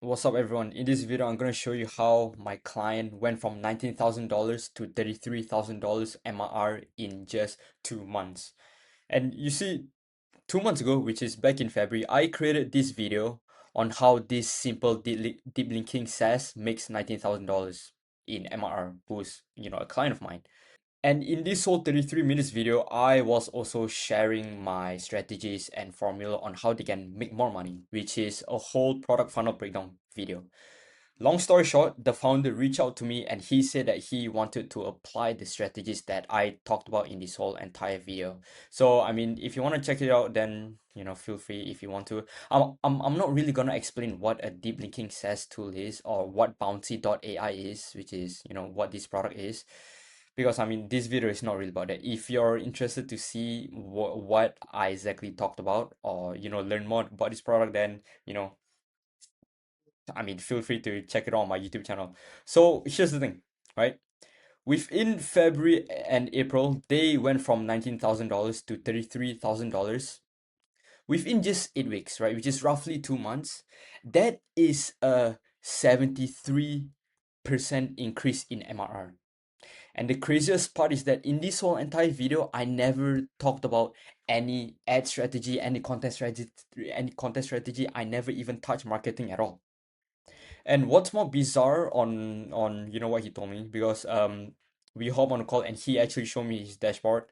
What's up, everyone? In this video, I'm going to show you how my client went from $19,000 to $33,000 MRR in just 2 months. And you see, 2 months ago, which is back in February, I created this video on how this simple deep linking SaaS makes $19,000 in MRR, who's, a client of mine. And in this whole 33 minutes video, I was also sharing my strategies and formula on how they can make more money, which is a whole product funnel breakdown video. Long story short, the founder reached out to me and he said that he wanted to apply the strategies that I talked about in this whole entire video. So, I mean, if you want to check it out, then, feel free if you want to. I'm not really gonna explain what a deep linking SaaS tool is or what Bouncy.ai is, which is, what this product is. Because, I mean, this video is not really about that. If you're interested to see what I exactly talked about or, learn more about this product, then, I mean, feel free to check it out on my YouTube channel. So here's the thing, right? Within February and April, they went from $19,000 to $33,000 within just 8 weeks, right? Which is roughly 2 months. That is a 73% increase in MRR. And the craziest part is that in this whole entire video, I never talked about any ad strategy, any content strategy. I never even touched marketing at all. And what's more bizarre on what he told me, because we hop on a call and he actually showed me his dashboard.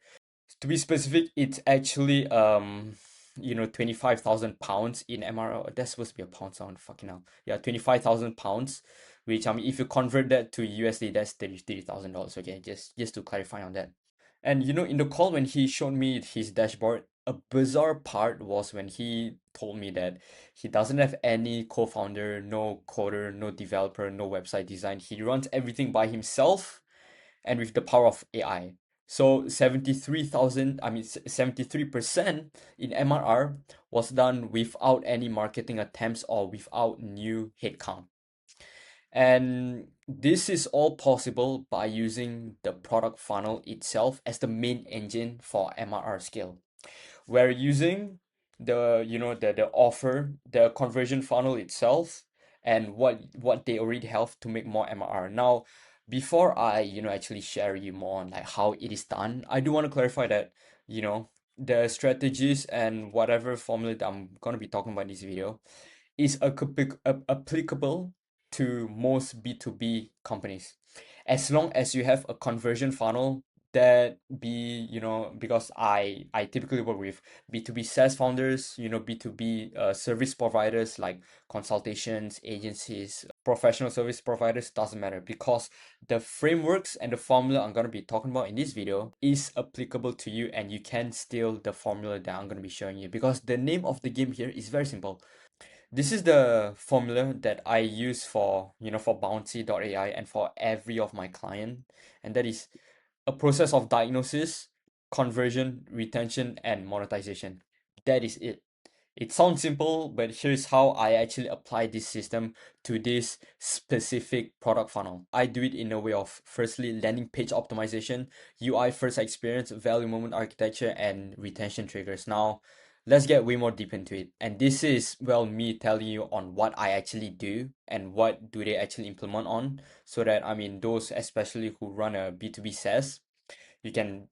To be specific, it's actually 25,000 pounds in MRL. That's supposed to be a pound sound, fucking hell. Yeah, 25,000 pounds, which, I mean, if you convert that to USD, that's $33,000. Okay, just to clarify on that. And in the call when he showed me his dashboard, a bizarre part was when he told me that he doesn't have any co-founder, no coder, no developer, no website design. He runs everything by himself and with the power of AI. So 73,000, I mean 73% in MRR was done without any marketing attempts or without new headcount. And this is all possible by using the product funnel itself as the main engine for MRR scale. We're using the offer, the conversion funnel itself, and what they already have to make more MRR. Now, before I actually share you more on like how it is done, I do want to clarify that the strategies and whatever formula that I'm gonna be talking about in this video is applicable to most B2B companies. As long as you have a conversion funnel that be, because I typically work with B2B SaaS founders, B2B service providers like consultations, agencies, professional service providers, doesn't matter because the frameworks and the formula I'm going to be talking about in this video is applicable to you and you can steal the formula that I'm going to be showing you because the name of the game here is very simple. This is the formula that I use for, for Bouncy.ai and for every of my client. And that is a process of diagnosis, conversion, retention, and monetization. That is it. It sounds simple, but here's how I actually apply this system to this specific product funnel. I do it in a way of firstly landing page optimization, UI first experience, value moment architecture, and retention triggers. Now, let's get way more deep into it. And this is, well, me telling you on what I actually do and what do they actually implement on, so that, I mean, those especially who run a B2B SaaS, you can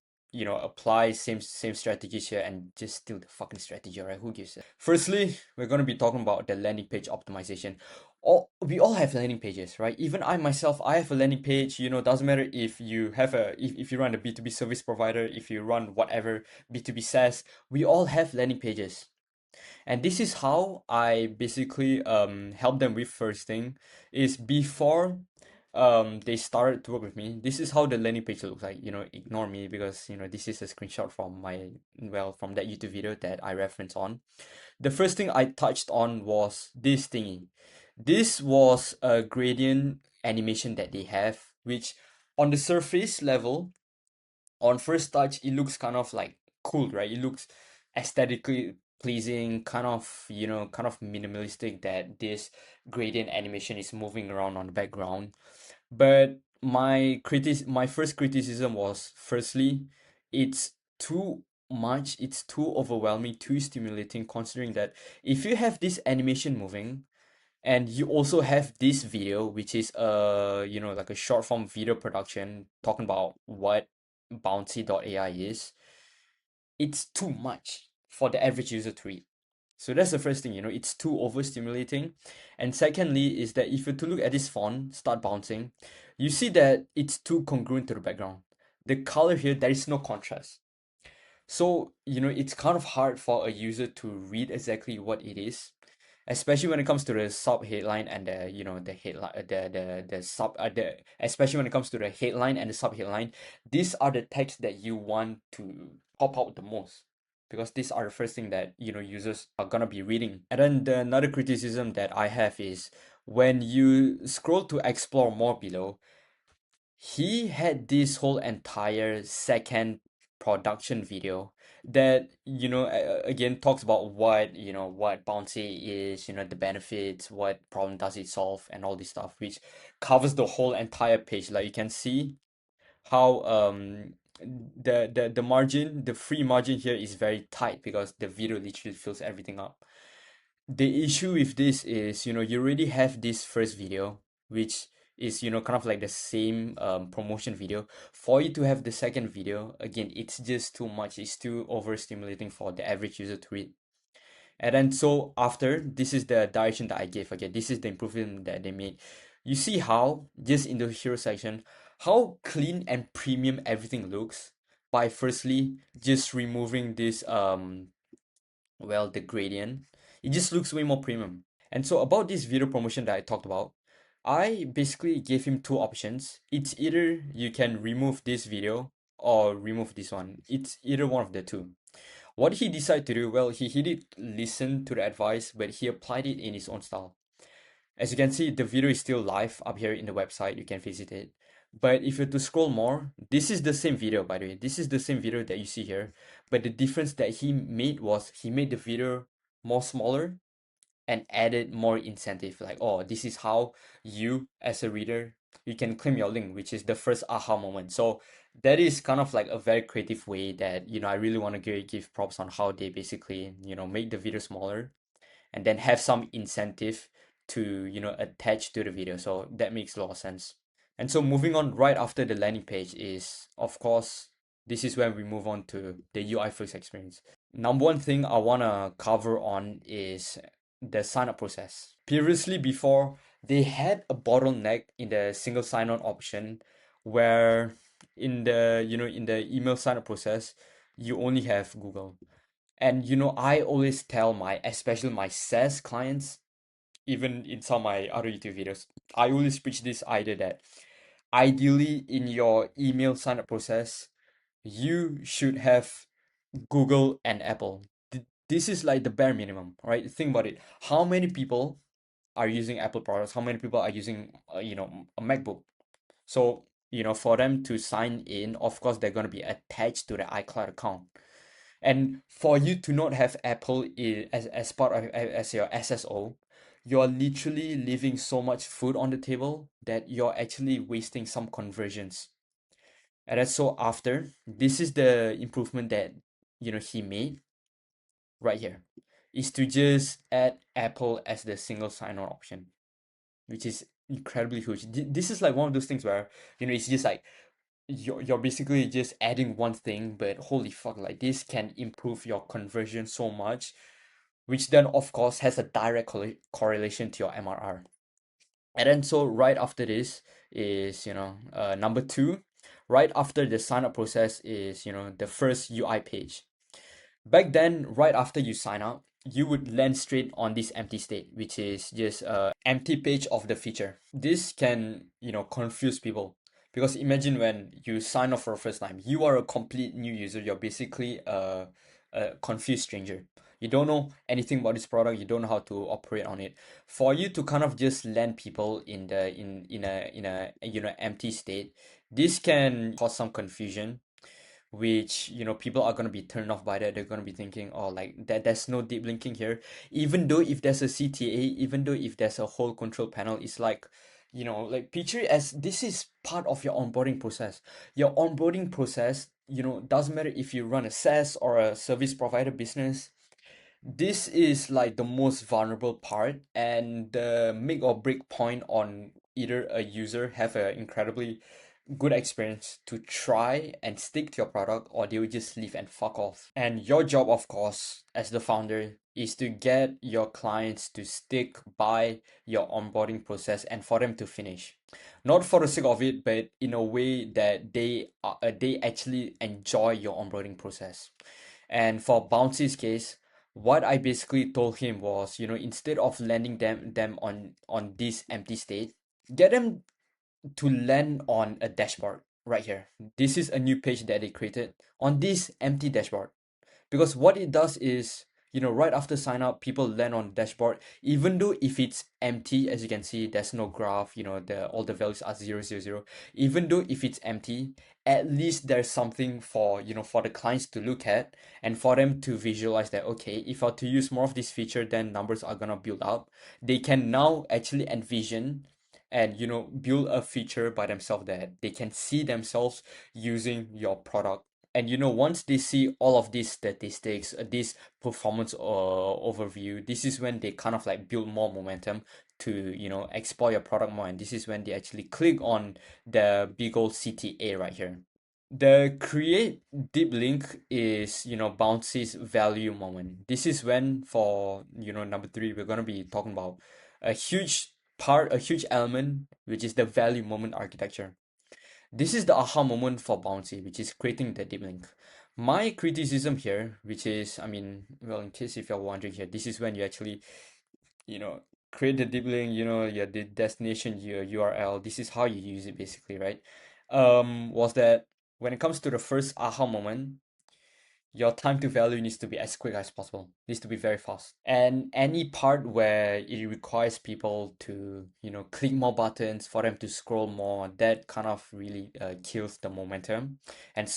apply same strategies here and just steal the fucking strategy, right? Who gives it? Firstly, we're going to be talking about the landing page optimization. We all have landing pages, right? Even I myself, I have a landing page. Doesn't matter if you have if you run a B2B service provider, if you run whatever B2B SaaS, we all have landing pages. And this is how I basically help them with first thing is before they started to work with me. This is how the landing page looks like. Ignore me because this is a screenshot from from that YouTube video that I reference on. The first thing I touched on was this thingy. This was a gradient animation that they have, which on the surface level, on first touch, it looks kind of like cool, right? It looks aesthetically pleasing, kind of minimalistic that this gradient animation is moving around on the background. But my first criticism was firstly, it's too much, it's too overwhelming, too stimulating, considering that if you have this animation moving And you also have this video, which is like a short form video production talking about what bouncy.ai is. It's too much for the average user to read. So that's the first thing, it's too overstimulating. And secondly, is that if you to look at this font, start bouncing, you see that it's too congruent to the background. The color here, there is no contrast. So, it's kind of hard for a user to read exactly what it is, especially when it comes to the sub headline and the headline, the sub, especially when it comes to the headline and the sub headline. These are the text that you want to pop out the most, because these are the first thing that users are gonna be reading. And then another criticism that I have is when you scroll to explore more below, he had this whole entire second production video that again talks about what bouncy is, the benefits, what problem does it solve, and all this stuff, which covers the whole entire page. Like you can see how the margin, the free margin here is very tight because the video literally fills everything up. The issue with this is, you already have this first video, which is, kind of like the same promotion video. For you to have the second video, again, it's just too much. It's too overstimulating for the average user to read. And then so after, this is the direction that I gave. Again, this is the improvement that they made. You see how, just in the hero section, how clean and premium everything looks by firstly just removing this the gradient. It just looks way more premium. And so about this video promotion that I talked about, I basically gave him two options. It's either you can remove this video or remove this one. It's either one of the two. What he decided to do, well, he did listen to the advice, but he applied it in his own style. As you can see, the video is still live up here in the website. You can visit it. But if you to scroll more, this is the same video, by the way. This is the same video that you see here. But the difference that he made was he made the video more smaller and added more incentive. Like, oh, this is how you, as a reader, you can claim your link, which is the first aha moment. So that is kind of like a very creative way that, I really want to give props on how they basically, make the video smaller and then have some incentive to attach to the video. So that makes a lot of sense. And so moving on, right after the landing page is, of course, this is when we move on to the UI first experience. Number one thing I want to cover on is the sign up process. Previously, before, they had a bottleneck in the single sign on option where in the in the email sign up process you only have Google. And I always tell my, especially my SaaS clients, even in some of my other YouTube videos, I always preach this idea that ideally in your email sign up process, you should have Google and Apple. This is like the bare minimum, right? Think about it. How many people are using Apple products? How many people are using, a MacBook? So, for them to sign in, of course, they're going to be attached to the iCloud account. And for you to not have Apple as part of as your SSO, you're literally leaving so much food on the table that you're actually wasting some conversions. And that's so after this is the improvement that he made right here, is to just add Apple as the single sign-on option, which is incredibly huge. This is like one of those things where it's just like you're basically just adding one thing, but holy fuck, like this can improve your conversion so much, which then of course has a direct correlation to your MRR. And then so right after this is number two, right after the sign up process is the first UI page. Back then, right after you sign up, you would land straight on this empty state, which is just a empty page of the feature. This can, confuse people, because imagine when you sign up for the first time, you are a complete new user. You're basically a confused stranger. You don't know anything about this product. You don't know how to operate on it. For you to kind of just land people in a empty state, this can cause some confusion, which people are going to be turned off by that. They're going to be thinking, oh, like that there's no deep linking here, even though if there's a CTA, even though if there's a whole control panel. It's like, like picture it as this is part of your onboarding process. Your onboarding process, doesn't matter if you run a SaaS or a service provider business, This is like the most vulnerable part and the make or break point on either a user have an incredibly good experience to try and stick to your product, or they will just leave and fuck off. And your job, of course, as the founder, is to get your clients to stick by your onboarding process and for them to finish. Not for the sake of it, but in a way that they actually enjoy your onboarding process. And for Bouncy's case, what I basically told him was, instead of landing them on this empty state, get them to land on a dashboard right here. This is a new page that they created on this empty dashboard. Because what it does is, right after sign up, people land on dashboard, even though if it's empty, as you can see, there's no graph, the all the values are 000. Even though if it's empty, at least there's something for, for the clients to look at and for them to visualize that, okay, if I were to use more of this feature, then numbers are gonna build up. They can now actually envision and build a feature by themselves that they can see themselves using your product. And once they see all of these statistics, this performance overview, this is when they kind of like build more momentum to explore your product more. And this is when they actually click on the big old CTA right here. The create deep link is Bouncy's value moment. This is when, for number three, we're going to be talking about a huge part, a huge element, which is the value moment architecture. This is the aha moment for Bouncy, which is creating the deep link. My criticism here, which is, I mean, well, in case if you're wondering here, this is when you actually, you know, create the deep link, your the destination, your URL. This is how you use it basically, right? Was that when it comes to the first aha moment, your time to value needs to be as quick as possible. Needs to be very fast. And any part where it requires people to, click more buttons for them to scroll more, that kind of really kills the momentum and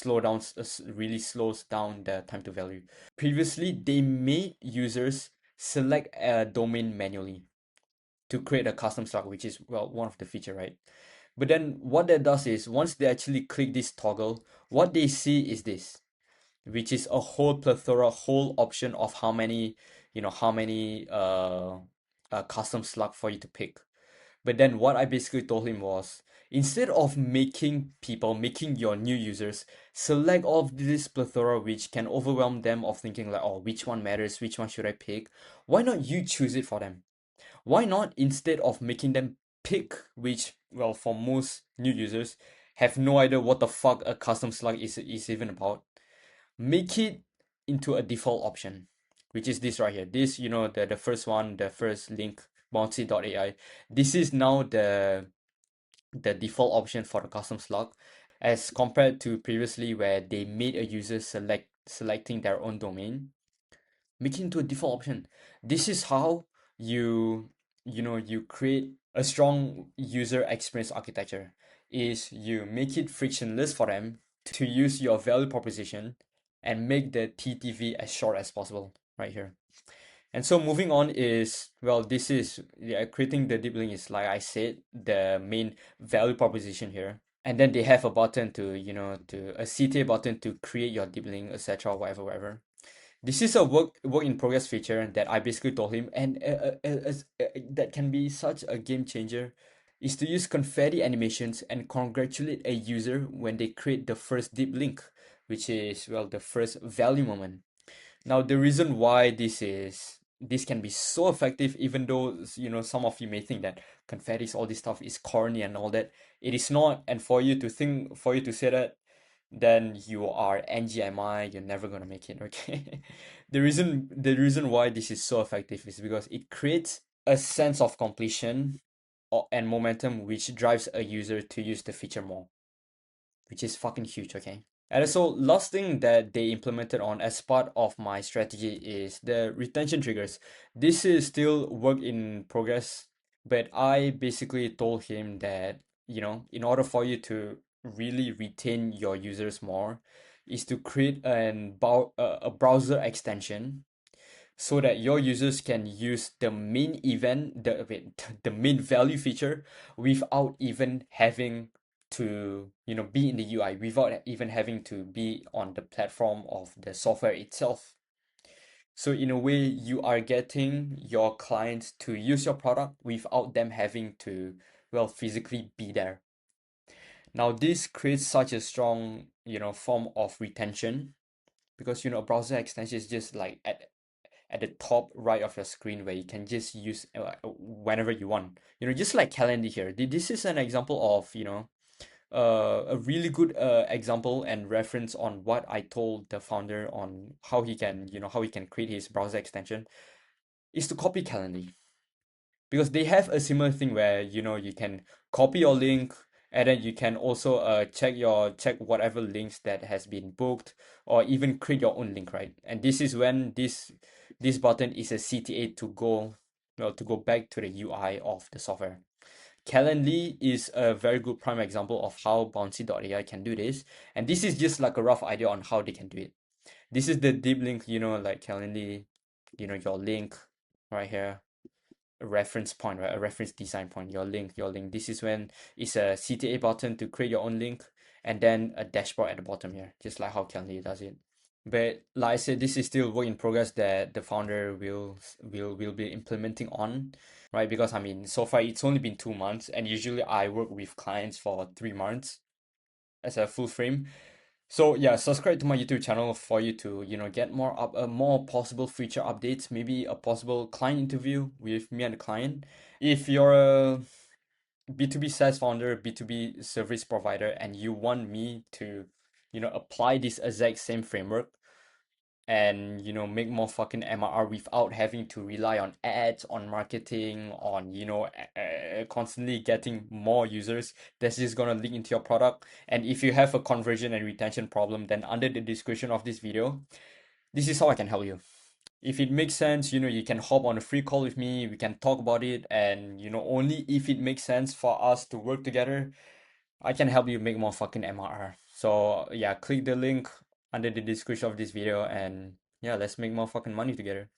really slows down the time to value. Previously, they made users select a domain manually to create a custom slug, which is, well, one of the feature, right? But then what that does is once they actually click this toggle, what they see is this, which is a whole plethora, whole option of how many custom slug for you to pick. But then what I basically told him was, instead of making your new users select all of this plethora, which can overwhelm them of thinking like, oh, which one matters, which one should I pick? Why not you choose it for them? Why not, instead of making them pick, which, well, for most new users have no idea what the fuck a custom slug is even about, make it into a default option, which is this right here. This, the first one, the first link, bouncy.ai. This is now the default option for the custom slug, as compared to previously where they made a user selecting their own domain. Make it into a default option. This is how you create a strong user experience architecture, is you make it frictionless for them to use your value proposition and make the TTV as short as possible right here. And so moving on is, well, this is, yeah, creating the deep link is, like I said, the main value proposition here. And then they have a button to, to a CTA button to create your deep link, etc., whatever, whatever. This is a work in progress feature that I basically told him, and that can be such a game changer, is to use confetti animations and congratulate a user when they create the first deep link, which is, well, the first value moment. Now, the reason why this can be so effective, even though some of you may think that confettis, all this stuff is corny and all that, it is not. And for you to say that, then you are NGMI, you're never gonna make it, okay? The reason why this is so effective is because it creates a sense of completion and momentum, which drives a user to use the feature more, which is fucking huge, okay? And so last thing that they implemented on as part of my strategy is the retention triggers. This is still work in progress, but I basically told him that, in order for you to really retain your users more, is to create a browser extension so that your users can use the main event, the main value feature, without even having to be in the UI, without even having to be on the platform of the software itself. So in a way, you are getting your clients to use your product without them having to, well, physically be there. Now, this creates such a strong, form of retention because, a browser extension is just like at the top right of your screen where you can just use whenever you want. Just like Calendly here. This is an example of, a really good example and reference on what I told the founder on how he can create his browser extension is to copy Calendly because they have a similar thing where you can copy your link and then you can also check whatever links that has been booked or even create your own link, right? And this is when this button is a CTA to go to go back to the UI of the software. Calendly is a very good prime example of how Bouncy.ai can do this, and this is just like a rough idea on how they can do it. This is the deep link, like Calendly, your link right here, a reference point, right? A reference design point, your link. This is when it's a CTA button to create your own link, and then a dashboard at the bottom here, just like how Calendly does it. But like I said, this is still work in progress that the founder will be implementing on, right? Because I mean, so far it's only been 2 months, and usually I work with clients for 3 months as a full frame. So yeah, subscribe to my YouTube channel for you to get more possible future updates, maybe a possible client interview with me and the client. If you're a B2B SaaS founder, B2B service provider, and you want me to apply this exact same framework and make more fucking MRR without having to rely on ads, on marketing, on constantly getting more users that's just gonna link into your product. And if you have a conversion and retention problem, then under the description of this video, this is how I can help you. If it makes sense, you can hop on a free call with me, we can talk about it, and only if it makes sense for us to work together, I can help you make more fucking MRR. So yeah, click the link under the description of this video and yeah, let's make more fucking money together.